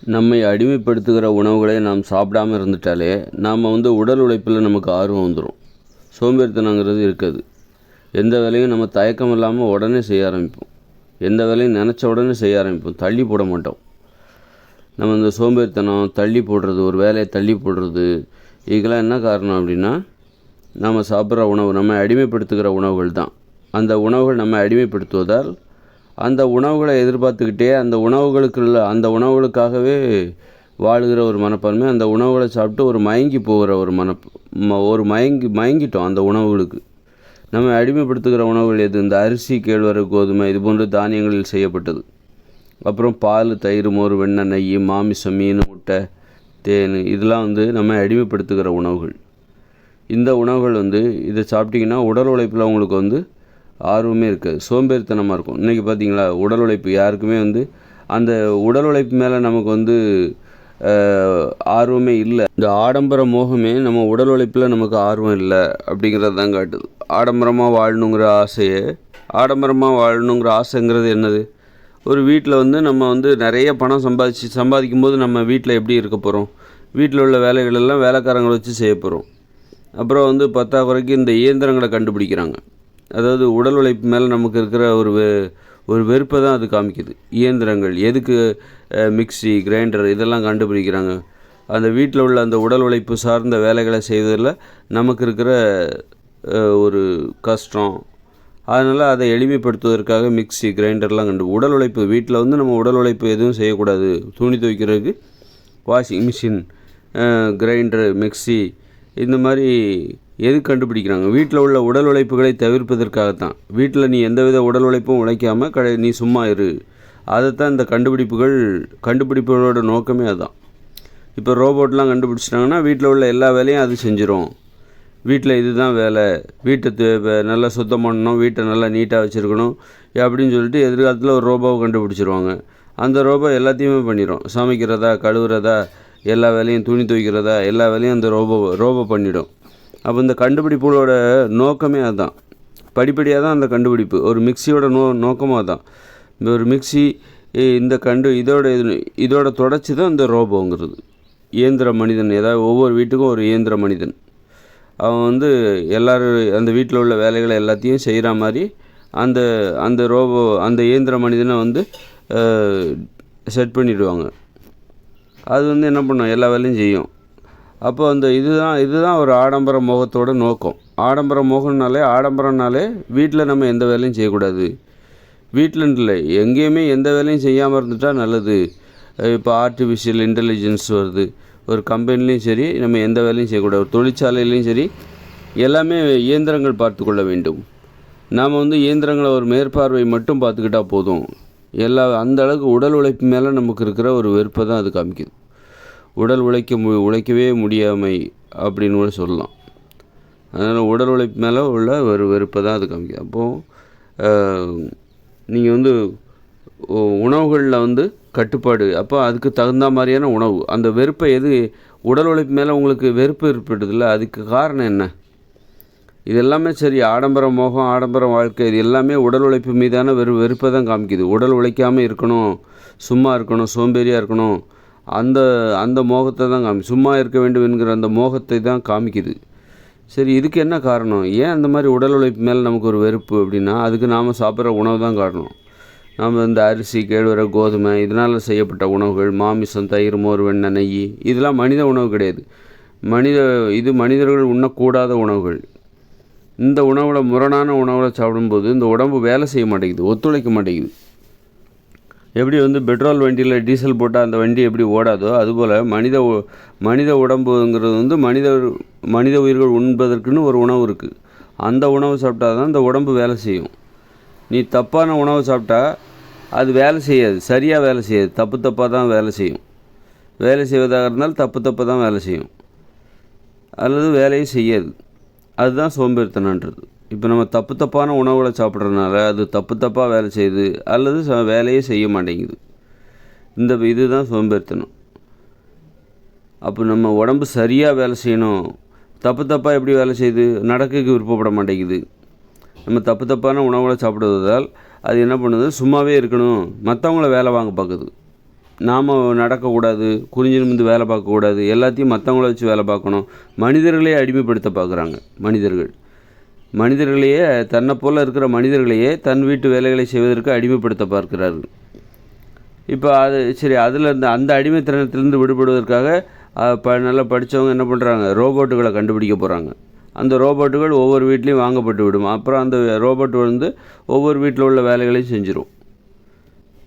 நம்மை அடிமைப்படுத்துகிற உணவுகளை நாம் சாப்பிடாமல் இருந்துட்டாலே நாம் உடல் உழைப்பில் நமக்கு ஆர்வம் வந்துடும். சோம்பேறித்தனங்கிறது இருக்காது. எந்த வேலையும் நம்ம தயக்கம் இல்லாமல் உடனே செய்ய ஆரம்பிப்போம். எந்த வேலையும் நினச்ச உடனே செய்ய ஆரம்பிப்போம். தள்ளி போட மாட்டோம். நம்ம இந்த சோம்பேறித்தனம், தள்ளி போடுறது, ஒரு வேலையை தள்ளி போடுறது, இதுக்கெல்லாம் என்ன காரணம் அப்படின்னா, நம்ம சாப்பிட்ற உணவு, நம்ம அடிமைப்படுத்துகிற உணவுகள் தான். அந்த உணவுகள் நம்ம அடிமைப்படுத்துவதால் அந்த உணவுகளை எதிர்பார்த்துக்கிட்டே அந்த உணவுகளுக்காகவே வாழுகிற ஒரு மனப்பான்மை, அந்த உணவுகளை சாப்பிட்டு ஒரு மயங்கி போகிற ஒரு மயங்கிட்டோம் அந்த உணவுகளுக்கு. நம்ம அடிமைப்படுத்துகிற உணவுகள் எது? இந்த அரிசி, கேழ்வரகு, கோதுமை இது போன்ற தானியங்களில் செய்யப்பட்டது. அப்புறம் பால், தயிர், மோர், வெண்ணெய், நெய், மாமிசம், மீன், முட்டை, தேன், இதெல்லாம் நம்ம அடிமைப்படுத்துகிற உணவுகள். இந்த உணவுகள் இதை சாப்பிட்டிங்கன்னா உடல் உழைப்பில் உங்களுக்கு ஆர்வமே இருக்காது. சோம்பேறித்தனமாக இருக்கும். இன்றைக்கி பார்த்தீங்களா, உடல் உழைப்பு யாருக்குமே அந்த உடல் உழைப்பு மேலே நமக்கு ஆர்வமே இல்லை. இந்த ஆடம்பர மோகமே நம்ம உடல் உழைப்பில் நமக்கு ஆர்வம் இல்லை அப்படிங்கிறது தான் காட்டுது. ஆடம்பரமாக வாழணுங்கிற ஆசைங்கிறது என்னது? ஒரு வீட்டில் நம்ம நிறைய பணம் சம்பாதிக்கும் போது நம்ம வீட்டில் எப்படி இருக்க போகிறோம்? வீட்டில் உள்ள வேலைகளெல்லாம் வேலைக்காரங்களை வச்சு செய்ய போகிறோம். அப்புறம் பத்தாக்குறைக்கு இந்த இயந்திரங்களை கண்டுபிடிக்கிறாங்க. அதாவது உடல் உழைப்பு மேலே நமக்கு இருக்கிற ஒரு வெறுப்பை தான் அது காமிக்குது. இயந்திரங்கள் எதுக்கு? மிக்சி, கிரைண்டர் இதெல்லாம் கண்டுபிடிக்கிறாங்க. அந்த வீட்டில் உள்ள அந்த உடல் உழைப்பு சார்ந்த வேலைகளை செய்வதில் நமக்கு இருக்கிற ஒரு கஷ்டம். அதனால் அதை எளிமைப்படுத்துவதற்காக மிக்சி, கிரைண்டர்லாம் உடல் உழைப்பு வீட்டில் நம்ம உடல் உழைப்பு எதுவும் செய்யக்கூடாது. துணி துவைக்கிறதுக்கு வாஷிங் மிஷின், கிரைண்டரு, மிக்சி இந்த மாதிரி எது கண்டுபிடிக்கிறாங்க? வீட்டில் உள்ள உடல் உழைப்புகளை தவிர்ப்பதற்காகத்தான். வீட்டில் நீ எந்தவித உடல் உழைப்பும் உழைக்காமல் நீ சும்மா இரு. அதைத்தான் இந்த கண்டுபிடிப்புகளோட நோக்கமே அதுதான். இப்போ ரோபோட்லாம் கண்டுபிடிச்சிட்டாங்கன்னா வீட்டில் உள்ள எல்லா வேலையும் அது செஞ்சிடும். வீட்டில் இதுதான் வேலை, வீட்டை நல்லா சுத்தம் பண்ணணும், வீட்டை நல்லா நீட்டாக வச்சுருக்கணும் அப்படின்னு சொல்லிட்டு எதிர்காலத்தில் ஒரு ரோபோவை கண்டுபிடிச்சிருவாங்க. அந்த ரோபோ எல்லாத்தையுமே பண்ணிடும். சமைக்கிறதா, கழுவுறதா, எல்லா வேலையும், துணி துவைக்கிறதா, எல்லா வேலையும் அந்த ரோபோ பண்ணிடும். அப்போ இந்த கண்டுபிடிப்புகளோட நோக்கமே அதுதான். படிப்படியாக தான் அந்த கண்டுபிடிப்பு. ஒரு மிக்சியோட நோக்கமாக தான். ஒரு மிக்சி இதோட தொடர்ச்சி தான் இந்த ரோபோங்கிறது. இயந்திர மனிதன், ஏதாவது ஒவ்வொரு வீட்டுக்கும் ஒரு இயந்திர மனிதன். அவன் எல்லோரும் அந்த வீட்டில் உள்ள வேலைகளை எல்லாத்தையும் செய்கிற மாதிரி அந்த ரோபோ, அந்த இயந்திர மனிதனை செட் பண்ணிவிடுவாங்க. அது என்ன பண்ணும்? எல்லா வேலையும் செய்யும். அப்போ இதுதான் ஒரு ஆடம்பர மோகத்தோட நோக்கம். ஆடம்பரம்னாலே வீட்டில் நம்ம எந்த வேலையும் செய்யக்கூடாது. வீட்டில் இல்லை, எங்கேயுமே எந்த வேலையும் செய்யாமல் இருந்துட்டால் நல்லது. இப்போ ஆர்டிஃபிஷியல் இன்டெலிஜென்ஸ் வருது. ஒரு கம்பெனிலையும் சரி நம்ம எந்த வேலையும் செய்யக்கூடாது. ஒரு தொழிற்சாலையிலையும் சரி எல்லாமே இயந்திரங்கள் பார்த்து கொள்ள வேண்டும். நாம் இயந்திரங்களை ஒரு மேற்பார்வை மட்டும் பார்த்துக்கிட்டால் போதும். அந்த அளவுக்கு உடல் உழைப்பு மேலே நமக்கு இருக்கிற ஒரு வெறுப்பை தான் அது காமிக்குது. உடல் உழைக்கவே முடியாமை அப்படின்னு கூட சொல்லலாம். அதனால் உடல் உழைப்பு மேலே உள்ள ஒரு வெறுப்பை தான் அது காமிக்குது. அப்போது நீங்கள் உணவுகளில் கட்டுப்பாடு, அப்போ அதுக்கு தகுந்த மாதிரியான உணவு. அந்த வெறுப்பை உடல் உழைப்பு மேலே உங்களுக்கு வெறுப்பு ஏற்படுதில்ல, அதுக்கு காரணம் என்ன? இது எல்லாமே சரி, ஆடம்பர மோகம், ஆடம்பர வாழ்க்கை, இது எல்லாமே உடல் உழைப்பு மீதான வெறுப்பை தான் காமிக்குது. உடல் உழைக்காமல் இருக்கணும், சும்மா இருக்கணும், சோம்பேறியாக இருக்கணும், அந்த மோகத்தை தான் சும்மா இருக்க வேண்டும் என்கிற அந்த மோகத்தை தான் காமிக்குது. சரி, இதுக்கு என்ன காரணம்? ஏன் அந்த மாதிரி உடல் உழைப்பு மேலே நமக்கு ஒரு வெறுப்பு அப்படின்னா, அதுக்கு நாம் சாப்பிட்ற உணவு தான் காரணம். நாம் இந்த அரிசி, கேழ்வரகு, கோதுமை இதனால் செய்யப்பட்ட உணவுகள், மாமிசம், தயிர், மோர், வெண்ணெய், நெய் இதெல்லாம் மனித உணவு கிடையாது. இது மனிதர்கள் உண்ணக்கூடாத உணவுகள். இந்த முரணான உணவுகளை சாப்பிடும்போது இந்த உடம்பு வேலை செய்ய மாட்டேங்குது, ஒத்துழைக்க மாட்டேங்குது. எப்படி பெட்ரோல் வண்டியில் டீசல் போட்டால் அந்த வண்டி எப்படி ஓடாதோ, அதுபோல் மனித உடம்புங்கிறது மனித உயிர்கள் உண்பதற்குன்னு ஒரு உணவு இருக்குது. அந்த உணவு சாப்பிட்டா தான் இந்த உடம்பு வேலை செய்யும். நீ தப்பான உணவு சாப்பிட்டா அது வேலை செய்யாது, சரியாக வேலை செய்யாது, தப்பாக தான் வேலை செய்யும். வேலை செய்வதாக இருந்தால் தப்பாக தான் வேலை செய்யும், அல்லது வேலையை செய்யாது. அதுதான் சோம்பேறித்தனன்றது. இப்போ நம்ம தப்பான உணவுகளை சாப்பிட்றதுனால அது தப்பாக வேலை செய்யுது, அல்லது வேலையே செய்ய மாட்டேங்குது. இதுதான் சோம்பேறித்தனம். அப்போ நம்ம உடம்பு சரியாக வேலை செய்யணும், தப்பாக எப்படி வேலை செய்யுது? நடக்கிறதுக்கு விருப்பப்பட மாட்டேங்குது. நம்ம தப்பான உணவுகளை சாப்பிடுவதால் அது என்ன பண்ணுது? சும்மாவே இருக்கணும், மற்றவங்கள வேலை வாங்க பார்க்குது. நாம் நடக்கக்கூடாது, குறிஞ்சி நிமிர்ந்து வேலை பார்க்கக்கூடாது, எல்லாத்தையும் மற்றவங்கள வச்சு வேலை பார்க்கணும். மனிதர்களையே அடிமைப்படுத்த பார்க்குறாங்க. மனிதர்களையே தன்னை போல் இருக்கிற மனிதர்களையே தன் வீட்டு வேலைகளை செய்வதற்கு அடிமைப்படுத்த பார்க்கிறார்கள். இப்போ அது சரி, அதிலேருந்து அந்த அடிமைத்தனத்திலேருந்து விடுபடுவதற்காக நல்லா படித்தவங்க என்ன பண்ணுறாங்க, ரோபோட்டுகளை கண்டுபிடிக்க போகிறாங்க. அந்த ரோபோட்டுகள் ஒவ்வொரு வீட்லேயும் வாங்கப்பட்டு விடும். அப்புறம் அந்த ரோபோட் வந்து ஒவ்வொரு வீட்டில் உள்ள வேலைகளையும் செஞ்சிடும்.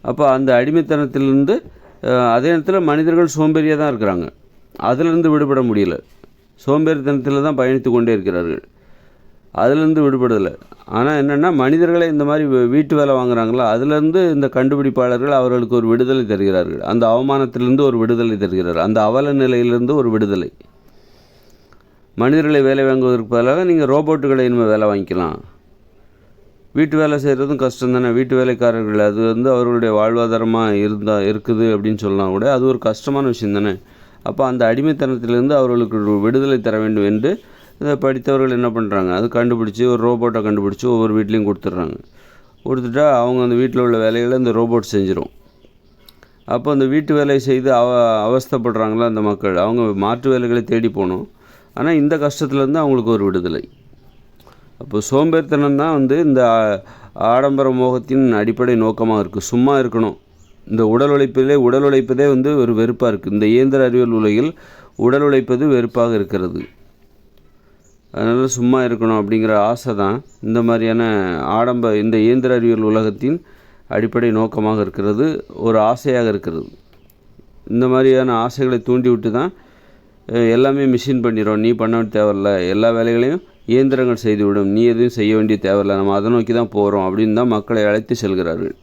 அப்போ அந்த அடிமைத்தனத்திலிருந்து அதே நேரத்தில் மனிதர்கள் சோம்பேறியாக தான் இருக்கிறாங்க. அதிலிருந்து விடுபட முடியல. சோம்பேறித்தனத்தில் தான் பயணித்து கொண்டே இருக்கிறார்கள். அதிலேருந்து விடுபடலை. ஆனால் என்னென்னா, மனிதர்களே இந்த மாதிரி வீட்டு வேலை வாங்குகிறாங்களா, அதிலேருந்து இந்த கண்டுபிடிப்பாளர்கள் அவர்களுக்கு ஒரு விடுதலை தருகிறார்கள். அந்த அவமானத்திலிருந்து ஒரு விடுதலை தருகிறார்கள். அந்த அவல நிலையிலிருந்து ஒரு விடுதலை. மனிதர்களை வேலை வாங்குவதற்கு பதிலாக நீங்கள் ரோபோட்டுகளை இனிமேல் வேலை வாங்கிக்கலாம். வீட்டு வேலை செய்கிறதும் கஷ்டம் தானே. வீட்டு வேலைக்காரர்கள் அது வந்து அவர்களுடைய வாழ்வாதாரமாக இருக்குது அப்படின்னு சொல்லலாம் கூட. அது ஒரு கஷ்டமான விஷயம் தானே. அப்போ அந்த அடிமைத்தனத்திலிருந்து அவர்களுக்கு விடுதலை தர வேண்டும் என்று இதை படித்தவர்கள் என்ன பண்ணுறாங்க, அது கண்டுபிடிச்சி ஒரு ரோபோட்டை கண்டுபிடிச்சி ஒவ்வொரு வீட்லேயும் கொடுத்துட்டா அவங்க அந்த வீட்டில் உள்ள வேலைகளை இந்த ரோபோட் செஞ்சிடும். அப்போ அந்த வீட்டு வேலையை செய்து அவஸ்தைப்படுறாங்களா அந்த மக்கள், அவங்க மாற்று வேலைகளை தேடி போகணும். ஆனால் இந்த கஷ்டத்துலேருந்து அவங்களுக்கு ஒரு விடுதலை. அப்போ சோம்பேறித்தனம் தான் வந்து இந்த ஆடம்பர மோகத்தின் அடிப்படை நோக்கமாக இருக்குது. சும்மா இருக்கணும். இந்த உடல் உழைப்பதே வந்து ஒரு வெறுப்பாக இருக்குது. இந்த இயந்திர அறிவியல் உலகில் உடல் உழைப்பது வெறுப்பாக இருக்கிறது. அதனால் சும்மா இருக்கணும் அப்படிங்கிற ஆசை தான் இந்த மாதிரியான இந்த இயந்திர அறிவியல் உலகத்தின் அடிப்படை நோக்கமாக இருக்கிறது, ஒரு ஆசையாக இருக்கிறது. இந்த மாதிரியான ஆசைகளை தூண்டிவிட்டு தான் எல்லாமே மிஷின் பண்ணிடும். நீ பண்ண தேவையில்ல, எல்லா வேலைகளையும் இயந்திரங்கள் செய்துவிடும், நீ எதுவும் செய்ய வேண்டிய தேவையில்லை, நம்ம அதை நோக்கி தான் போகிறோம் அப்படின்னு தான் மக்களை அழைத்து செல்கிறார்கள்.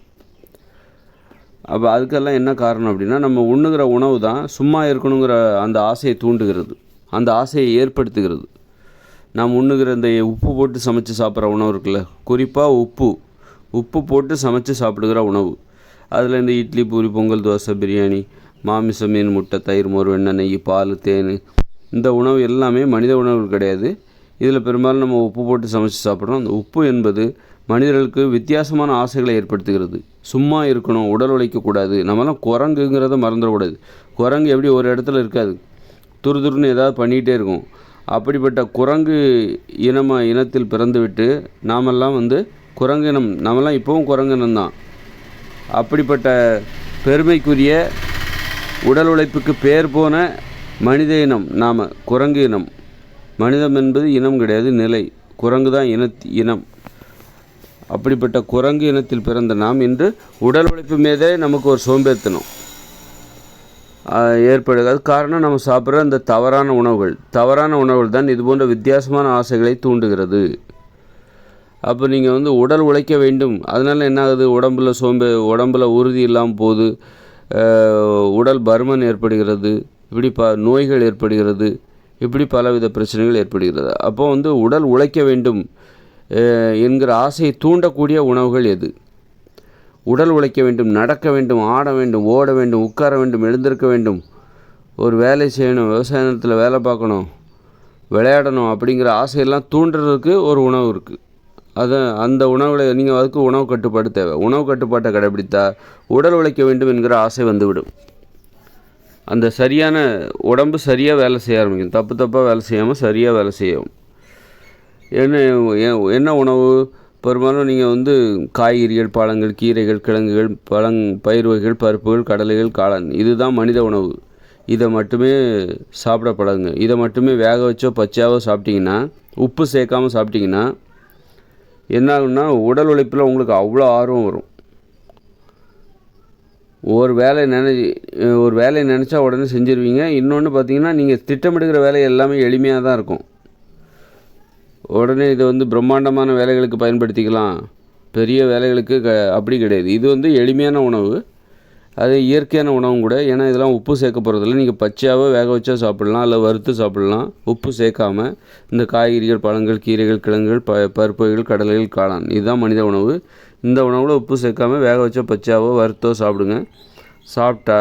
அப்போ அதுக்கெல்லாம் என்ன காரணம் அப்படின்னா, நம்ம உண்ணுகிற உணவு தான் சும்மா இருக்கணுங்கிற அந்த ஆசையை தூண்டுகிறது, அந்த ஆசையை ஏற்படுத்துகிறது. நாம் உண்ணுகிற இந்த உப்பு போட்டு சமைச்சு சாப்பிட்ற உணவு இருக்குல்ல, குறிப்பாக உப்பு போட்டு சமைச்சு சாப்பிடுகிற உணவு, அதில் இந்த இட்லி, பூரி, பொங்கல், தோசை, பிரியாணி, மாமிசம், மீன், முட்டை, தயிர், மோர், வெண்ணெய், நெய், பால், தேன், இந்த உணவு எல்லாமே மனித உணவுகள் கிடையாது. இதில் பெரும்பாலும் நம்ம உப்பு போட்டு சமைச்சு சாப்பிட்றோம். அந்த உப்பு என்பது மனிதர்களுக்கு வித்தியாசமான ஆசைகளை ஏற்படுத்துகிறது. சும்மா இருக்கணும், உடல் உழைக்கக்கூடாது. நம்மலாம் குரங்குங்கிறத மறந்துடக்கூடாது. குரங்கு எப்படி ஒரு இடத்துல இருக்காது, துருதுருன்னு ஏதாவது பண்ணிகிட்டே இருக்கும். அப்படிப்பட்ட குரங்கு இனத்தில் பிறந்துவிட்டு நாமெல்லாம் வந்து குரங்கு இனம், நாமெல்லாம் இப்போவும் குரங்கு இனம்தான். அப்படிப்பட்ட பெருமைக்குரிய உடல் உழைப்புக்கு பேர் போன மனித இனம் நாம், குரங்கு இனம். மனிதம் என்பது இனம் கிடையாது, நிலை. குரங்கு தான் இனம். அப்படிப்பட்ட குரங்கு இனத்தில் பிறந்த நாம் இன்று உடல் உழைப்பு மீதே நமக்கு ஒரு சோம்பேறித்தனம் ஏற்படுது. அது காரணம் நம்ம சாப்பிட்ற அந்த தவறான உணவுகள் தான் இது போன்ற வித்தியாசமான ஆசைகளை தூண்டுகிறது. அப்போ நீங்கள் வந்து உடல் உழைக்க வேண்டும், அதனால் என்ன ஆகுது, உடம்பில் உறுதி இல்லாமல் போகுது, உடல் பருமன் ஏற்படுகிறது, இப்படி நோய்கள் ஏற்படுகிறது, இப்படி பலவித பிரச்சனைகள் ஏற்படுகிறது. அப்போ வந்து உடல் உழைக்க வேண்டும் என்கிற ஆசையை தூண்டக்கூடிய உணவுகள் எது? உடல் உழைக்க வேண்டும், நடக்க வேண்டும், ஆட வேண்டும், ஓட வேண்டும், உட்கார வேண்டும், எழுந்திருக்க வேண்டும், ஒரு வேலை செய்யணும், விவசாய நிலத்தில் வேலை பார்க்கணும், விளையாடணும் அப்படிங்கிற ஆசையெல்லாம் தூண்டுறதுக்கு ஒரு உணவு இருக்குது. அந்த உணவுகளை நீங்கள் அதுக்கு உணவு கட்டுப்பாடு தேவை. உணவு கட்டுப்பாட்டை கடைபிடித்தா உடல் உழைக்க வேண்டும் என்கிற ஆசை வந்துவிடும். அந்த சரியான உடம்பு சரியாக வேலை செய்ய ஆரம்பிக்கும். தப்பாக வேலை செய்யாமல் சரியாக வேலை செய்யும். என்ன உணவு? பெரும்பாலும் நீங்கள் வந்து காய்கறிகள், பழங்கள், கீரைகள், கிழங்குகள், பயிர் வகைகள், பருப்புகள், கடலைகள், காளான், இதுதான் மனித உணவு. இதை மட்டுமே சாப்பிட பழகுங்க. இதை மட்டுமே வேக வச்சோ பச்சையாவோ சாப்பிட்டிங்கன்னா, உப்பு சேர்க்காமல் சாப்பிட்டிங்கன்னா என்ன ஆகுன்னா, உடல் உழைப்பில் உங்களுக்கு அவ்வளோ ஆர்வம் வரும். ஒரு வேலையை நினச்சா உடனே செஞ்சுருவீங்க. இன்னொன்று பார்த்தீங்கன்னா, நீங்கள் திட்டமிடுகிற வேலை எல்லாமே எளிமையாக தான் இருக்கும். உடனே இதை வந்து பிரம்மாண்டமான வேலைகளுக்கு பயன்படுத்திக்கலாம், பெரிய வேலைகளுக்கு அப்படி கிடையாது. இது வந்து எளிமையான உணவு, அது இயற்கையான உணவும் கூட. ஏன்னா இதெல்லாம் உப்பு சேர்க்க போகிறதில்ல. நீங்கள் பச்சையாகவோ வேக வச்சா சாப்பிட்லாம், இல்லை வறுத்து சாப்பிட்லாம். உப்பு சேர்க்காமல் இந்த காய்கறிகள், பழங்கள், கீரைகள், கிழங்குகள், பருப்புகள், கடலைகள், காளான், இதுதான் மனித உணவு. இந்த உணவில் உப்பு சேர்க்காமல் வேக வச்சோ பச்சையாவோ வறுத்தோ சாப்பிடுங்க. சாப்பிட்டா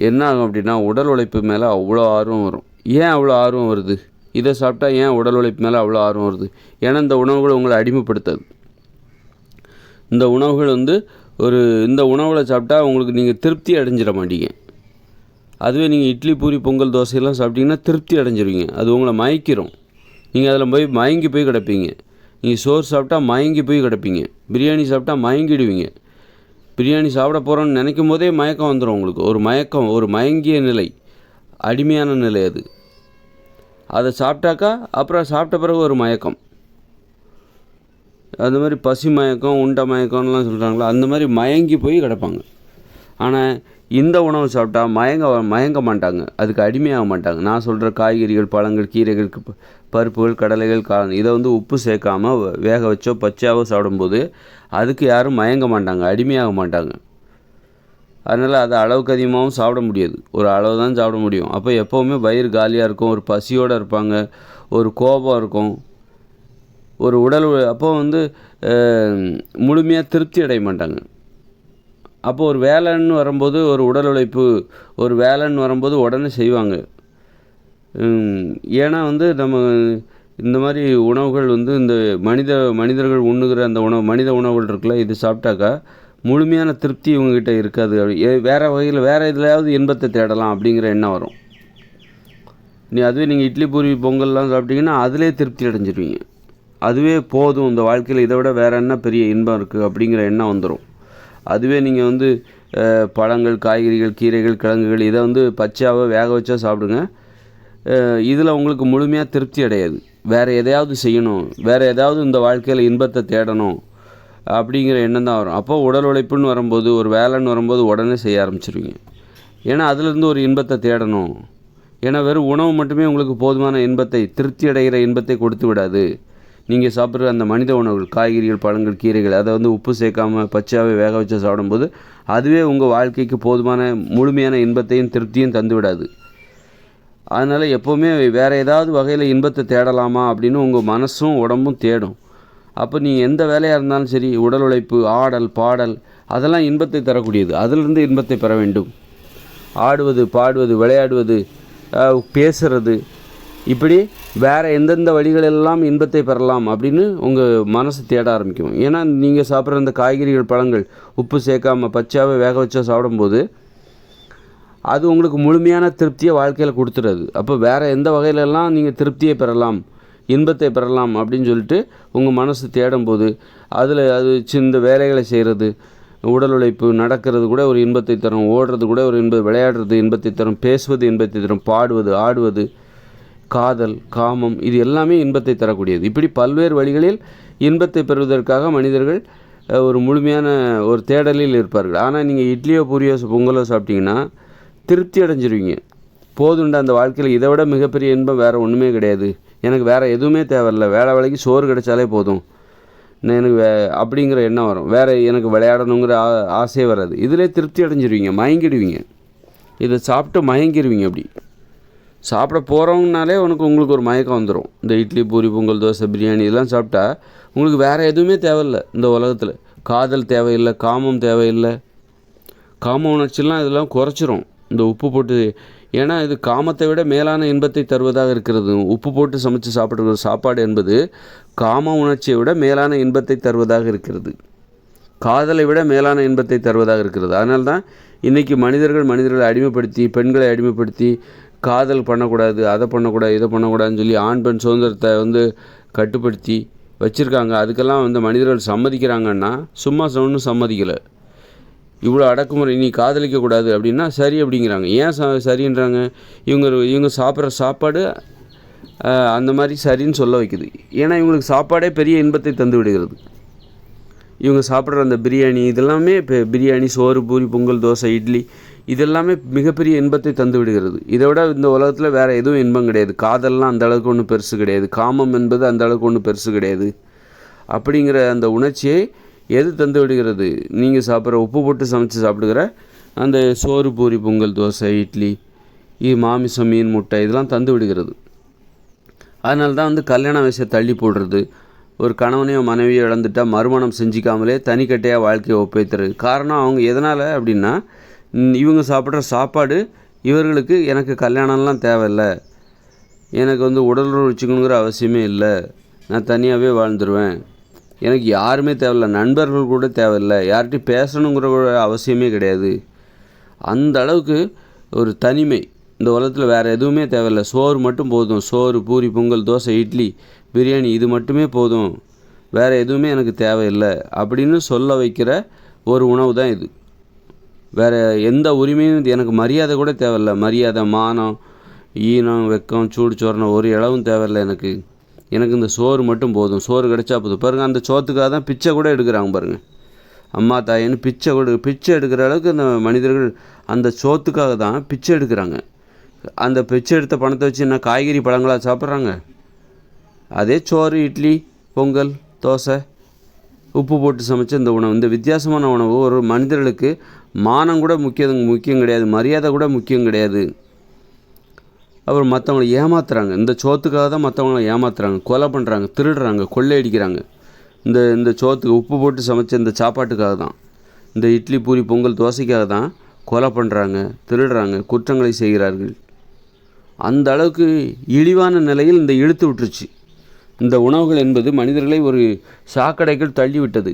என்ன ஆகும் அப்படின்னா, உடல் உழைப்பு மேலே அவ்வளோ ஆர்வம் வரும். ஏன் அவ்வளோ ஆர்வம் வருது? இதை சாப்பிட்டா ஏன் உடல் உழைப்பு மேலே அவ்வளோ ஆர்வம் வருது? ஏன்னா இந்த உணவுகள் உங்களை அடிமைப்படுத்தாது. இந்த உணவுகள் வந்து ஒரு இந்த உணவில் சாப்பிட்டா உங்களுக்கு நீங்கள் திருப்தி அடைஞ்சிட மாட்டீங்க. அதுவே நீங்கள் இட்லி பூரி பொங்கல் தோசையெல்லாம் சாப்பிட்டீங்கன்னா திருப்தி அடைஞ்சிருவீங்க. அது உங்களை மயக்கிரும். நீங்கள் அதில் போய் மயங்கி போய் கிடப்பீங்க. நீங்கள் சோறு சாப்பிட்டா மயங்கி போய் கிடப்பீங்க. பிரியாணி சாப்பிட்டா மயங்கிடுவீங்க. பிரியாணி சாப்பிட போகிறோன்னு நினைக்கும் போதே மயக்கம் வந்துடும் உங்களுக்கு. ஒரு மயக்கம், ஒரு மயங்கிய நிலை, அடிமையான நிலை அது. அதை சாப்பிட்டாக்கா அப்புறம் சாப்பிட்ட பிறகு ஒரு மயக்கம். அந்த மாதிரி பசி மயக்கம், உண்ட மயக்கம்லாம் சொல்கிறாங்களா, அந்த மாதிரி மயங்கி போய் கிடப்பாங்க. ஆனால் இந்த உணவு சாப்பிட்டா மயங்க மாட்டாங்க, அதுக்கு அடிமையாக மாட்டாங்க. நான் சொல்கிற காய்கறிகள், பழங்கள், கீரைகள், பருப்புகள், கடலைகள், இதை உப்பு சேர்க்காமல் வேக வச்சோ பச்சையாவோ சாப்பிடும்போது அதுக்கு யாரும் மயங்க மாட்டாங்க, அடிமையாக மாட்டாங்க. அதனால் அதை அளவுக்கு அதிகமாகவும் சாப்பிட முடியாது, ஒரு அளவு தான் சாப்பிட முடியும். அப்போ எப்போவுமே வயிறு காலியாக இருக்கும், ஒரு பசியோடு இருப்பாங்க, ஒரு கோபம் இருக்கும், ஒரு உடல். அப்போ முழுமையாக திருப்தி அடைய மாட்டாங்க. அப்போது ஒரு வேலைன்னு வரும்போது, ஒரு உடல் உழைப்பு, ஒரு வேலைன்னு வரும்போது உடனே செய்வாங்க. ஏன்னா நம்ம இந்த மாதிரி உணவுகள் இந்த மனிதர்கள் உண்ணுகிற அந்த மனித உணவுகள் இருக்குல்ல, இது சாப்பிட்டாக்கா முழுமையான திருப்தி இவங்ககிட்ட இருக்காது. வேறு வகையில் வேறு எதுலையாவது இன்பத்தை தேடலாம் அப்படிங்கிற எண்ணம் வரும். அதுவே நீங்கள் இட்லி பூரி பொங்கல்லாம் சாப்பிட்டீங்கன்னா அதிலே திருப்தி அடைஞ்சிருவீங்க. அதுவே போதும், இந்த வாழ்க்கையில் இதை விட வேறு என்ன பெரிய இன்பம் இருக்குது அப்படிங்கிற எண்ணம் வந்துடும். அதுவே நீங்கள் பழங்கள், காய்கறிகள், கீரைகள், கிழங்குகள் இதை பச்சையாவோ வேக வச்சா சாப்பிடுங்க. இதில் உங்களுக்கு முழுமையாக திருப்தி அடையாது. வேறு எதையாவது செய்யணும், வேறு ஏதாவது இந்த வாழ்க்கையில் இன்பத்தை தேடணும் அப்படிங்கிற எண்ணம் தான் வரும். அப்போ உடல் உழைப்புன்னு வரும்போது, ஒரு வேலைன்னு வரும்போது உடனே செய்ய ஆரம்பிச்சிருவீங்க. ஏன்னா அதிலேருந்து ஒரு இன்பத்தை தேடணும். ஏன்னா வெறும் உணவு மட்டுமே உங்களுக்கு போதுமான இன்பத்தை, திருப்தி அடைகிற இன்பத்தை கொடுத்து விடாது. நீங்கள் சாப்பிட்ற அந்த மனித உணவுகள், காய்கறிகள், பழங்கள், கீரைகள், அதை உப்பு சேர்க்காமல் பச்சையாகவே வேக வச்சு சாப்பிடும்போது அதுவே உங்கள் வாழ்க்கைக்கு போதுமான முழுமையான இன்பத்தையும் திருப்தியும் தந்து விடாது. அதனால் எப்போவுமே வேறு ஏதாவது வகையில் இன்பத்தை தேடலாமா அப்படின்னு உங்கள் மனசும் உடம்பும் தேடும். அப்போ நீங்கள் எந்த வேலையாக இருந்தாலும் சரி, உடல் உழைப்பு, ஆடல், பாடல், அதெல்லாம் இன்பத்தை தரக்கூடியது. அதிலிருந்து இன்பத்தை பெற வேண்டும். ஆடுவது, பாடுவது, விளையாடுவது, பேசுறது, இப்படி வேறு எந்தெந்த வழிகளெல்லாம் இன்பத்தை பெறலாம் அப்படின்னு உங்கள் மனசு தேட ஆரம்பிக்கும். ஏன்னா நீங்கள் சாப்பிட்ற அந்த காய்கறிகள், பழங்கள் உப்பு சேர்க்காமல் பச்சையாகவே வேக வச்சா சாப்பிடும்போது அது உங்களுக்கு முழுமையான திருப்தியை வாழ்க்கையில் கொடுத்துடாது. அப்போ வேறு எந்த வகையிலெல்லாம் நீங்கள் திருப்தியை பெறலாம், இன்பத்தை பெறலாம் அப்படின்னு சொல்லிட்டு உங்கள் மனசு தேடும்போது அதில் இந்த வேலைகளை செய்கிறது, உடல் உழைப்பு, நடக்கிறது கூட ஒரு இன்பத்தை தரும், ஓடுறது கூட ஒரு விளையாடுறது இன்பத்தை தரும், பேசுவது இன்பத்தை தரும், பாடுவது, ஆடுவது, காதல், காமம், இது எல்லாமே இன்பத்தை தரக்கூடியது. இப்படி பல்வேறு வழிகளில் இன்பத்தை பெறுவதற்காக மனிதர்கள் ஒரு முழுமையான ஒரு தேடலில் இருப்பார்கள். ஆனால் நீங்கள் இட்லியோ பூரியோ பொங்கலோ சாப்பிட்டீங்கன்னா திருப்தி அடைஞ்சிருவீங்க. போதுண்டா, அந்த வாழ்க்கையில் இதை விட மிகப்பெரிய இன்பம் வேறு ஒன்றுமே கிடையாது, எனக்கு வேறு எதுவுமே தேவையில்லை, வேலை வேலைக்கு சோறு கிடைச்சாலே போதும் எனக்கு அப்படிங்கிற எண்ணம் வரும். வேறு எனக்கு விளையாடணுங்கிற ஆசையே வராது. இதிலே திருப்தி அடைஞ்சிருவீங்க, மயங்கிடுவீங்க. இதை சாப்பிட்டு மயங்கிடுவீங்க. அப்படி சாப்பிட போகிறோங்கனாலே உங்களுக்கு ஒரு மயக்கம் வந்துடும். இந்த இட்லி பூரி பொங்கல் தோசை பிரியாணி இதெல்லாம் சாப்பிட்டா உங்களுக்கு வேறு எதுவுமே தேவையில்லை இந்த உலகத்தில். காதல் தேவையில்லை, காமம் தேவையில்லை. காம உணர்ச்சிலாம் இதெல்லாம் குறைச்சிரும் இந்த உப்பு போட்டு. ஏன்னா இது காமத்தை விட மேலான இன்பத்தை தருவதாக இருக்கிறது. உப்பு போட்டு சமைச்சு சாப்பிட்ற சாப்பாடு என்பது காம உணர்ச்சியை விட மேலான இன்பத்தை தருவதாக இருக்கிறது, காதலை விட மேலான இன்பத்தை தருவதாக இருக்கிறது. அதனால தான் இன்றைக்கி மனிதர்களை அடிமைப்படுத்தி, பெண்களை அடிமைப்படுத்தி, காதல் பண்ணக்கூடாது, அதை பண்ணக்கூடாது, இதை பண்ணக்கூடாதுன்னு சொல்லி ஆண் பெண் சுதந்திரத்தை கட்டுப்படுத்தி வச்சுருக்காங்க. அதுக்கெல்லாம் மனிதர்கள் சம்மதிக்கிறாங்கன்னா சும்மா ஒன்றும் சம்மதிக்கலை. இவ்வளோ அடக்குமுறை, நீ காதலிக்கக்கூடாது அப்படின்னா சரி அப்படிங்கிறாங்க. ஏன் சரின்றாங்க? இவங்க சாப்பிட்ற சாப்பாடு அந்த மாதிரி சரின்னு சொல்ல வைக்குது. ஏன்னா இவங்களுக்கு சாப்பாடே பெரிய இன்பத்தை தந்து விடுகிறது. இவங்க சாப்பிட்ற அந்த பிரியாணி, இதெல்லாமே இப்போ பிரியாணி, சோறு, பூரி, பொங்கல், தோசை, இட்லி, இதெல்லாமே மிகப்பெரிய இன்பத்தை தந்து விடுகிறது. இதை விட இந்த உலகத்தில் வேறு எதுவும் இன்பம் கிடையாது. காதல்லாம் அந்த அளவுக்கு ஒன்றும் பெருசு கிடையாது, காமம் என்பது அந்த அளவுக்கு ஒன்றும் பெருசு கிடையாது. அப்படிங்கிற அந்த உணர்ச்சியை எது தந்து விடுகிறது? நீங்கள் சாப்பிட்ற உப்பு போட்டு சமைச்சு சாப்பிடுகிற அந்த சோறு, பூரி, பொங்கல், தோசை, இட்லி, மாமிசம், மீன், முட்டை, இதெல்லாம் தந்து விடுகிறது. அதனால தான் கல்யாண வயசை தள்ளி போடுறது, ஒரு கணவனையோ மனைவியோ இழந்துட்டால் மறுமணம் செஞ்சிக்காமலே தனிக்கட்டையாக வாழ்க்கையை ஒப்பைத்துறது. காரணம் அவங்க எதனால் அப்படின்னா, இவங்க சாப்பிட்ற சாப்பாடு இவர்களுக்கு எனக்கு கல்யாணம்லாம் தேவையில்லை, எனக்கு உடலுறவு வச்சுக்கணுங்கிற அவசியமே இல்லை, நான் தனியாகவே வாழ்ந்துருவேன், எனக்கு யாருமே தேவையில்ல, நண்பர்கள் கூட தேவையில்லை, யார்கிட்டையும் பேசணுங்கிற கூட அவசியமே கிடையாது. அந்த அளவுக்கு ஒரு தனிமை. இந்த உலகத்தில் வேறு எதுவுமே தேவையில்லை, சோறு மட்டும் போதும், சோறு, பூரி, பொங்கல், தோசை, இட்லி, பிரியாணி, இது மட்டுமே போதும், வேறு எதுவுமே எனக்கு தேவையில்லை அப்படின்னு சொல்ல வைக்கிற ஒரு உணவு தான் இது. வேறு எந்த உரிமையும், எனக்கு மரியாதை கூட தேவையில்லை, மரியாதை, மானம், ஈனம், வெக்கம், சூடு சொரணம் ஒரு இளவும் தேவையில்லை எனக்கு. இந்த சோறு மட்டும் போதும், சோறு கிடைச்சா போதும். பாருங்கள், அந்த சோத்துக்காக தான் பிச்சை கூட எடுக்கிறாங்க பாருங்கள். அம்மா தாயின்னு பிச்சை எடுக்கிற அளவுக்கு அந்த மனிதர்கள் அந்த சோத்துக்காக தான் பிச்சை எடுக்கிறாங்க. அந்த பிச்சை எடுத்த பணத்தை வச்சு என்ன காய்கறி பழங்களாக சாப்பிட்றாங்க? அதே சோறு, இட்லி, பொங்கல், தோசை, உப்பு போட்டு சமைச்ச இந்த உணவு, இந்த வித்தியாசமான உணவு ஒரு மனிதர்களுக்கு மானம் கூட முக்கியம் கிடையாது, மரியாதை கூட முக்கியம் கிடையாது. அப்புறம் மற்றவங்களை ஏமாத்துறாங்க. இந்த சோத்துக்காக தான் மற்றவங்களை ஏமாத்துறாங்க, கொலை பண்ணுறாங்க, திருடுறாங்க, கொள்ளையடிக்கிறாங்க. இந்த சோத்துக்கு உப்பு போட்டு சமைச்ச இந்த சாப்பாட்டுக்காக தான், இந்த இட்லி, பூரி, பொங்கல், தோசைக்காக தான் கொலை பண்ணுறாங்க, திருடுறாங்க, குற்றங்களை செய்கிறார்கள். அந்த அளவுக்கு இழிவான நிலையில் இந்த இழுத்து விட்டுருச்சு. இந்த உணவுகள் என்பது மனிதர்களை ஒரு சாக்கடைகள் தள்ளிவிட்டது.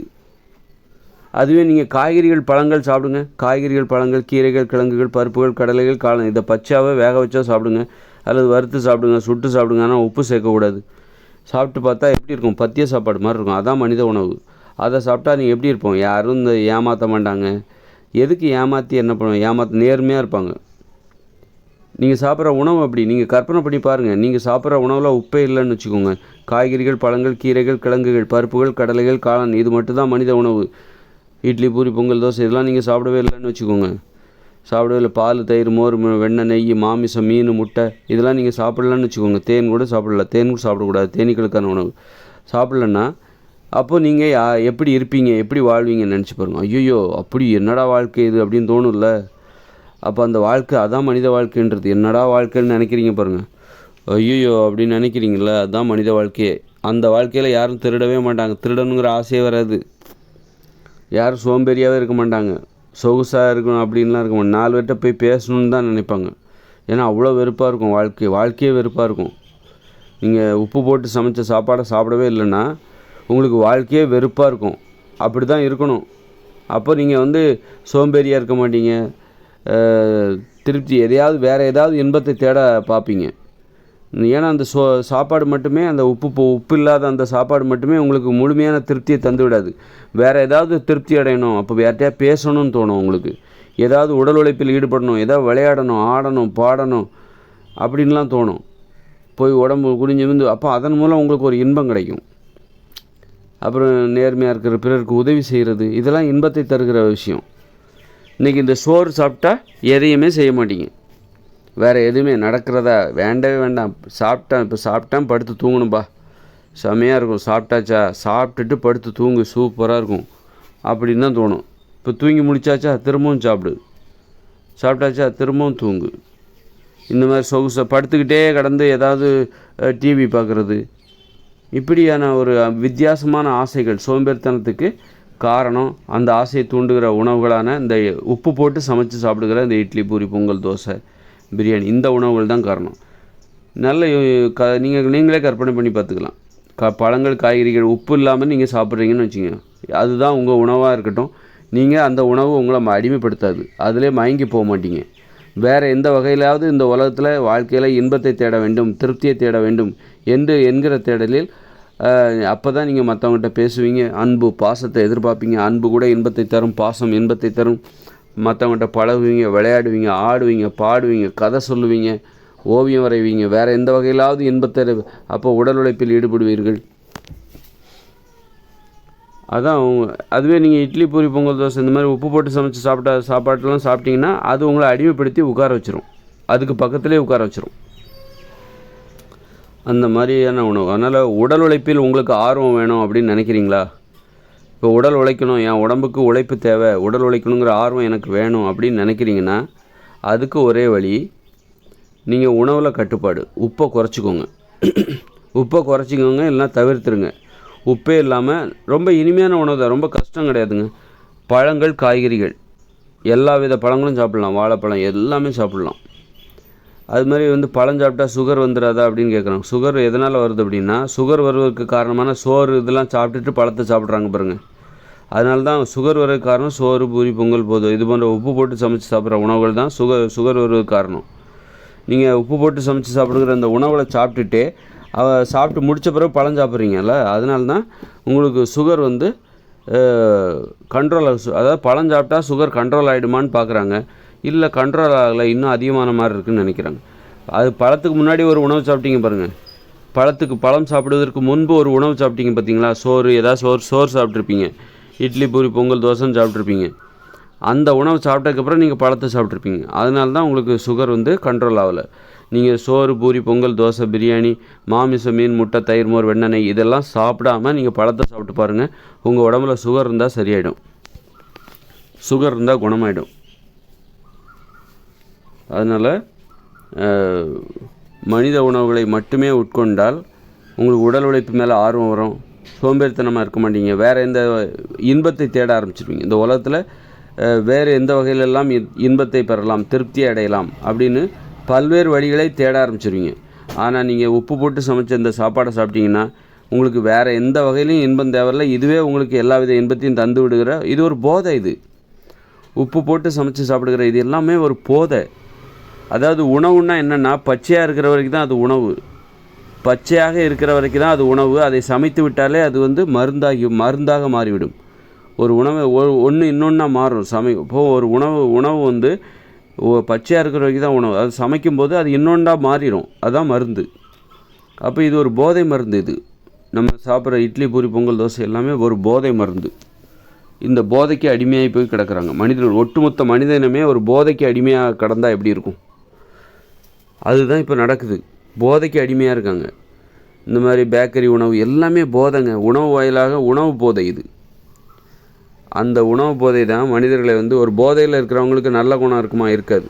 அதுவே நீங்கள் காய்கறிகள், பழங்கள் சாப்பிடுங்க. காய்கறிகள், பழங்கள், கீரைகள், கிழங்குகள், பருப்புகள், கடலைகள், காளான், இதை பச்சாவே வேக வச்சா சாப்பிடுங்க, அல்லது வறுத்து சாப்பிடுங்க, சுட்டு சாப்பிடுங்க. ஆனால் உப்பு சேர்க்கக்கூடாது. சாப்பிட்டு பார்த்தா எப்படி இருக்கும்? பத்திய சாப்பாடு மாதிரி இருக்கும். அதான் மனித உணவு. அதை சாப்பிட்டா நீங்கள் எப்படி இருப்போம்? யாரும் இந்த ஏமாற்ற மாட்டாங்க. எதுக்கு ஏமாற்றி என்ன பண்ணுவோம்? நேர்மையாக இருப்பாங்க. நீங்கள் சாப்பிட்ற உணவு அப்படி நீங்கள் கற்பனை பண்ணி பாருங்கள். நீங்கள் சாப்பிட்ற உணவில் உப்பே இல்லைன்னு வச்சுக்கோங்க. காய்கறிகள், பழங்கள், கீரைகள், கிழங்குகள், பருப்புகள், கடலைகள், காளான், இது மட்டும்தான் மனித உணவு. இட்லி, பூரி, பொங்கல், தோசை இதெல்லாம் நீங்கள் சாப்பிடவே இல்லைன்னு வச்சுக்கோங்க. சாப்பிடவே இல்லை. பால், தயிர், மோர், வெண்ணெய், நெய், மாமிசம், மீன், முட்டை இதெல்லாம் நீங்கள் சாப்பிடலன்னு வச்சுக்கோங்க. தேன் கூட சாப்பிடல. தேன் கூட சாப்பிடக்கூடாது, தேனீக்களுக்கான உணவு. சாப்பிட்லன்னா அப்போ நீங்கள் எப்படி இருப்பீங்க, எப்படி வாழ்வீங்கன்னு நினச்சி பாருங்கள். ஐயோ அப்படி என்னடா வாழ்க்கை இது அப்படின்னு தோணும்ல. அப்போ அந்த வாழ்க்கை அதான் மனித வாழ்க்கைன்றது. என்னடா வாழ்க்கைன்னு நினைக்கிறீங்க பாருங்கள். ஐயோ அப்படின்னு நினைக்கிறீங்கள, அதுதான் மனித வாழ்க்கையே. அந்த வாழ்க்கையில் யாரும் திருடவே மாட்டாங்க. திருடணுங்கிற ஆசையே வராது. யாரும் சோம்பேறியாகவே இருக்க மாட்டாங்க. சொகுசாக இருக்கணும் அப்படின்லாம் இருக்க மாட்டாங்க. 4 பேர்கிட்ட போய் பேசணுன்னு தான் நினைப்பாங்க. ஏன்னா அவ்வளோ வெறுப்பாக இருக்கும் வாழ்க்கையே வெறுப்பாக இருக்கும். நீங்கள் உப்பு போட்டு சமைச்ச சாப்பாடை சாப்பிடவே இல்லைன்னா உங்களுக்கு வாழ்க்கையே வெறுப்பாக இருக்கும். அப்படி தான் இருக்கணும். அப்போ நீங்கள் சோம்பேறியாக இருக்க மாட்டீங்க. திருப்தி வேறு ஏதாவது இன்பத்தை தேட பார்ப்பீங்க. ஏன்னா அந்த சாப்பாடு மட்டுமே, அந்த உப்பு இல்லாத அந்த சாப்பாடு மட்டுமே உங்களுக்கு முழுமையான திருப்தியை தந்து விடாது. வேறு ஏதாவது திருப்தி அடையணும், அப்போ யார்கிட்டயா பேசணும்னு தோணும் உங்களுக்கு. ஏதாவது உடல் உழைப்பில் ஈடுபடணும், ஏதாவது விளையாடணும், ஆடணும், பாடணும் அப்படின்லாம் தோணும். போய் உடம்பு குடிஞ்சு அப்போ அதன் மூலம் உங்களுக்கு ஒரு இன்பம் கிடைக்கும். அப்புறம் நேர்மையாக இருக்கிற, பிறருக்கு உதவி செய்கிறது, இதெல்லாம் இன்பத்தை தருகிற விஷயம். இன்றைக்கி இந்த சோறு சாப்பிட்டா எதையுமே செய்ய மாட்டீங்க. வேறு எதுவுமே நடக்கிறதா வேண்டவே வேண்டாம். இப்போ சாப்பிட்டேன் படுத்து தூங்கணும்பா, செமையாக இருக்கும். சாப்பிட்டாச்சா, சாப்பிட்டுட்டு படுத்து தூங்கு, சூப்பராக இருக்கும் அப்படின்னு தான் தோணும். இப்போ தூங்கி முடிச்சாச்சா, திரும்பவும் சாப்பிடு. சாப்பிட்டாச்சா, திரும்பவும் தூங்கு. இந்த மாதிரி சொகுசை படுத்துக்கிட்டே கடந்து ஏதாவது டிவி பார்க்குறது, இப்படியான ஒரு வித்தியாசமான ஆசைகள் சோம்பேறித்தனத்துக்கு காரணம். அந்த ஆசையை தூண்டுகிற உணவுகளான இந்த உப்பு போட்டு சமைச்சு சாப்பிடுகிற இந்த இட்லி, பூரி, பொங்கல், தோசை, பிரியாணி, இந்த உணவுகள் தான் காரணம். நல்ல நீங்களே கற்பனை பண்ணி பார்த்துக்கலாம். பழங்கள், காய்கறிகள் உப்பு இல்லாமல் நீங்கள் சாப்பிட்றீங்கன்னு வச்சுங்க, அதுதான் உங்கள் உணவாக இருக்கட்டும். நீங்கள் அந்த உணவு உங்களை அடிமைப்படுத்தாது, அதிலே மயங்கி போக மாட்டீங்க. வேறு எந்த வகையிலாவது இந்த உலகத்தில் வாழ்க்கையில் இன்பத்தை தேட வேண்டும், திருப்தியை தேட வேண்டும் என்கிற தேடலில் அப்போ தான் நீங்கள் மற்றவங்கள்ட்ட பேசுவீங்க. அன்பு, பாசத்தை எதிர்பார்ப்பீங்க. அன்பு கூட இன்பத்தை தரும், பாசம் இன்பத்தை தரும். மற்றவங்கள்ட்ட பழகுவீங்க, விளையாடுவீங்க, ஆடுவீங்க, பாடுவீங்க, கதை சொல்லுவீங்க, ஓவியம் வரைவீங்க. வேறு எந்த வகையிலாவது இன்பத்தை அப்போ உடல் உழைப்பில் ஈடுபடுவீர்கள். அதான் அதுவே நீங்கள் இட்லி, பூரி, பொங்கல், தோசை இந்த மாதிரி உப்பு போட்டு சமைச்சு சாப்பாட்டெல்லாம் சாப்பிட்டீங்கன்னா அது உங்களை அடிமைப்படுத்தி உட்கார வச்சிரும். அதுக்கு பக்கத்துலேயே உட்கார வச்சிரும் அந்த மாதிரியான உணவு. அதனால் உடல் உழைப்பில் உங்களுக்கு ஆர்வம் வேணும் அப்படின்னு நினைக்கிறீங்களா? இப்போ உடல் உழைக்கணும், என் உடம்புக்கு உழைப்பு தேவை, உடல் உழைக்கணுங்கிற ஆர்வம் எனக்கு வேணும் அப்படின்னு நினைக்கிறீங்கன்னா அதுக்கு ஒரே வழி, நீங்கள் உணவில் கட்டுப்பாடு. உப்பை குறைச்சிக்கோங்க. இல்லைனா தவிர்த்துருங்க. உப்பே இல்லாமல் ரொம்ப இனிமையான உணவு தான், ரொம்ப கஷ்டம் கிடையாதுங்க. பழங்கள், காய்கறிகள், எல்லா வித பழங்களும் சாப்பிட்லாம். வாழைப்பழம் எல்லாமே சாப்பிட்லாம். அது மாதிரி வந்து பழம் சாப்பிட்டா சுகர் வந்துடாதா அப்படின்னு கேட்குறாங்க. சுகர் எதனால் வருது அப்படின்னா, சுகர் வருவதற்கு காரணமான சோறு இதெல்லாம் சாப்பிட்டுட்டு பழத்தை சாப்பிட்றாங்க பாருங்கள். அதனால தான் சுகர் வர்றதுக்கு காரணம் சோறு, பூரி, பொங்கல், போதும் இது போன்ற உப்பு போட்டு சமைச்சு சாப்பிட்ற உணவுகள் தான் சுகர் வருவதற்கு காரணம். நீங்கள் உப்பு போட்டு சமைச்சு சாப்பிடுங்கிற அந்த உணவுகளை சாப்பிட்டுட்டு சாப்பிட்டு முடித்த பிறகு பழம் சாப்பிட்றீங்கல்ல, அதனால தான் உங்களுக்கு சுகர் வந்து கண்ட்ரோல் அதாவது பழம் சாப்பிட்டா சுகர் கண்ட்ரோல் ஆகிடுமான்னு பார்க்குறாங்க. இல்லை, கண்ட்ரோல் ஆகலை, இன்னும் அதிகமான மாதிரி இருக்குதுன்னு நினைக்கிறாங்க. அது பழத்துக்கு முன்னாடி ஒரு உணவு சாப்பிட்டீங்க பாருங்கள். பழம் சாப்பிடுவதற்கு முன்பு ஒரு உணவு சாப்பிட்டீங்க பார்த்தீங்களா, சோறு, ஏதாவது சோறு சாப்பிட்ருப்பீங்க, இட்லி, பூரி, பொங்கல், தோசைன்னு சாப்பிட்ருப்பீங்க. அந்த உணவு சாப்பிட்டதுக்கப்புறம் நீங்கள் பழத்தை சாப்பிட்ருப்பீங்க. அதனால தான் உங்களுக்கு சுகர் வந்து கண்ட்ரோல் ஆகலை. நீங்கள் சோறு, பூரி, பொங்கல், தோசை, பிரியாணி, மாமிசம், மீன், முட்டை, தயிர், மோர், வெண்ணெய் இதெல்லாம் சாப்பிடாமல் நீங்கள் பழத்தை சாப்பிட்டு பாருங்கள். உங்கள் உடம்புல சுகர் இருந்தால் சரியாயிடும், சுகர் இருந்தால் குணமாயிடும். அதனால் மனித உணவுகளை மட்டுமே உட்கொண்டால் உங்களுக்கு உடல் உழைப்பு மேலே ஆர்வம் வரும், சோம்பேறித்தனமாக இருக்க மாட்டீங்க, வேறு எந்த இன்பத்தை தேட ஆரம்பிச்சிருவீங்க. இந்த உலகத்தில் வேறு எந்த வகையிலெல்லாம் இன்பத்தை பெறலாம், திருப்தி அடையலாம் அப்படின்னு பல்வேறு வழிகளை தேட ஆரம்பிச்சிருவீங்க. ஆனால் நீங்கள் உப்பு போட்டு சமைச்ச இந்த சாப்பாடை சாப்பிட்டீங்கன்னா உங்களுக்கு வேறு எந்த வகையிலையும் இன்பம் தேவையில்லை. இதுவே உங்களுக்கு எல்லா வித இன்பத்தையும் தந்து விடுகிற இது ஒரு போதை. இது உப்பு போட்டு சமைச்சு சாப்பிடுகிற இது எல்லாமே ஒரு போதை. அதாவது உணவுன்னா என்னென்னா, பச்சையாக இருக்கிற வரைக்கும் தான் அது உணவு, பச்சையாக இருக்கிற வரைக்கும் தான் அது உணவு. அதை சமைத்து விட்டாலே அது வந்து மருந்தாக மாறிவிடும். ஒரு உணவை ஒன்று இன்னொன்றா மாறும். இப்போது ஒரு உணவு வந்து பச்சையாக இருக்கிற வரைக்கும் தான் உணவு, அது சமைக்கும்போது அது இன்னொன்றா மாறிடும், அதுதான் மருந்து. அப்போ இது ஒரு போதை மருந்து. இது நம்ம சாப்பிட்ற இட்லி, பூரி, பொங்கல், தோசை எல்லாமே ஒரு போதை மருந்து. இந்த போதைக்கு அடிமையாகி போய் கிடக்கிறாங்க மனிதர்கள். ஒட்டுமொத்த மனிதனமே ஒரு போதைக்கு அடிமையாக கடந்தால் எப்படி இருக்கும்? அதுதான் இப்போ நடக்குது. போதைக்கு அடிமையாக இருக்காங்க. இந்த மாதிரி பேக்கரி உணவு எல்லாமே போதைங்க. உணவு வாயிலாக உணவு போதை. இது அந்த உணவு போதை தான் மனிதர்களை வந்து ஒரு போதையில் இருக்கிறவங்களுக்கு நல்ல குணம் இருக்குமா? இருக்காது.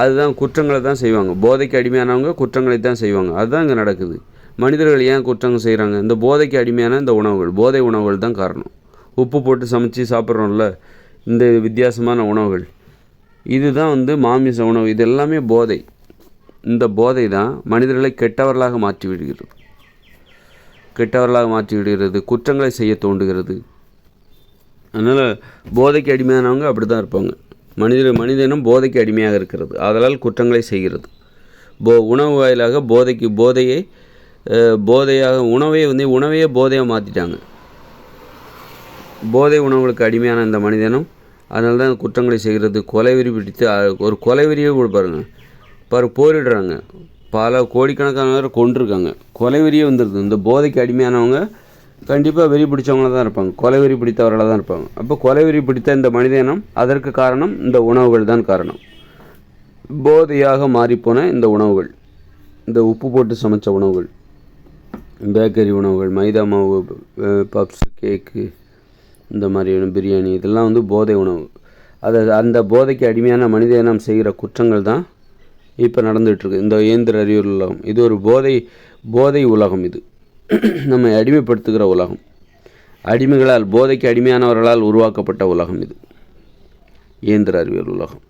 அதுதான் குற்றங்களை தான் செய்வாங்க. போதைக்கு அடிமையானவங்க குற்றங்களை தான் செய்வாங்க. அதுதான் இங்கே நடக்குது. மனிதர்கள் ஏன் குற்றங்கள் செய்கிறாங்க? இந்த போதைக்கு அடிமையான இந்த உணவுகள், போதை உணவுகள் தான் காரணம். உப்பு போட்டு சமைச்சு சாப்பிட்றோம்ல, இந்த வித்தியாசமான உணவுகள், இதுதான் வந்து மாமிச உணவு. இது எல்லாமே போதை. இந்த போதை தான் மனிதர்களை கெட்டவர்களாக மாற்றி விடுகிறது, குற்றங்களை செய்ய தூண்டுகிறது. அதனால் போதைக்கு அடிமையானவங்க அப்படி தான் இருப்பாங்க. மனிதனும் போதைக்கு அடிமையாக இருக்கிறது, அதனால் குற்றங்களை செய்கிறது. உணவு வாயிலாக போதையாக உணவையே போதையாக மாற்றிட்டாங்க. போதை உணவுகளுக்கு அடிமையான இந்த மனிதனும் அதனால தான் குற்றங்களை செய்கிறது. கொலைவெறி பிடித்து ஒரு கொலைவெறியே கூட போரிடுறாங்க, பல கோடிக்கணக்கானவரை கொண்டிருக்காங்க. கொலைவெறியே வந்துடுது. இந்த போதைக்கு அடிமையானவங்க கண்டிப்பாக வெறி பிடிச்சவங்களாக தான் இருப்பாங்க, கொலைவெறி பிடித்தவர்களாக தான் இருப்பாங்க. அப்போ கொலைவெறி பிடித்த இந்த மனிதனம், அதற்கு காரணம் இந்த உணவுகள் தான் காரணம். போதையாக மாறிப்போன இந்த உணவுகள், இந்த உப்பு போட்டு சமைச்ச உணவுகள், பேக்கரி உணவுகள், மைதா மாவு, பப்ஸு, கேக்கு, இந்த மாதிரியான பிரியாணி, இதெல்லாம் வந்து போதை உணவு. அந்த போதைக்கு அடிமையான மனித இனம் செய்கிற குற்றங்கள் தான் இப்போ நடந்துகிட்ருக்கு. இந்த இயந்திர அறிவியல் உலகம் இது ஒரு போதை உலகம். இது நம்மை அடிமைப்படுத்துகிற உலகம். போதைக்கு அடிமையானவர்களால் உருவாக்கப்பட்ட உலகம் இது, இயந்திர அறிவியல் உலகம்.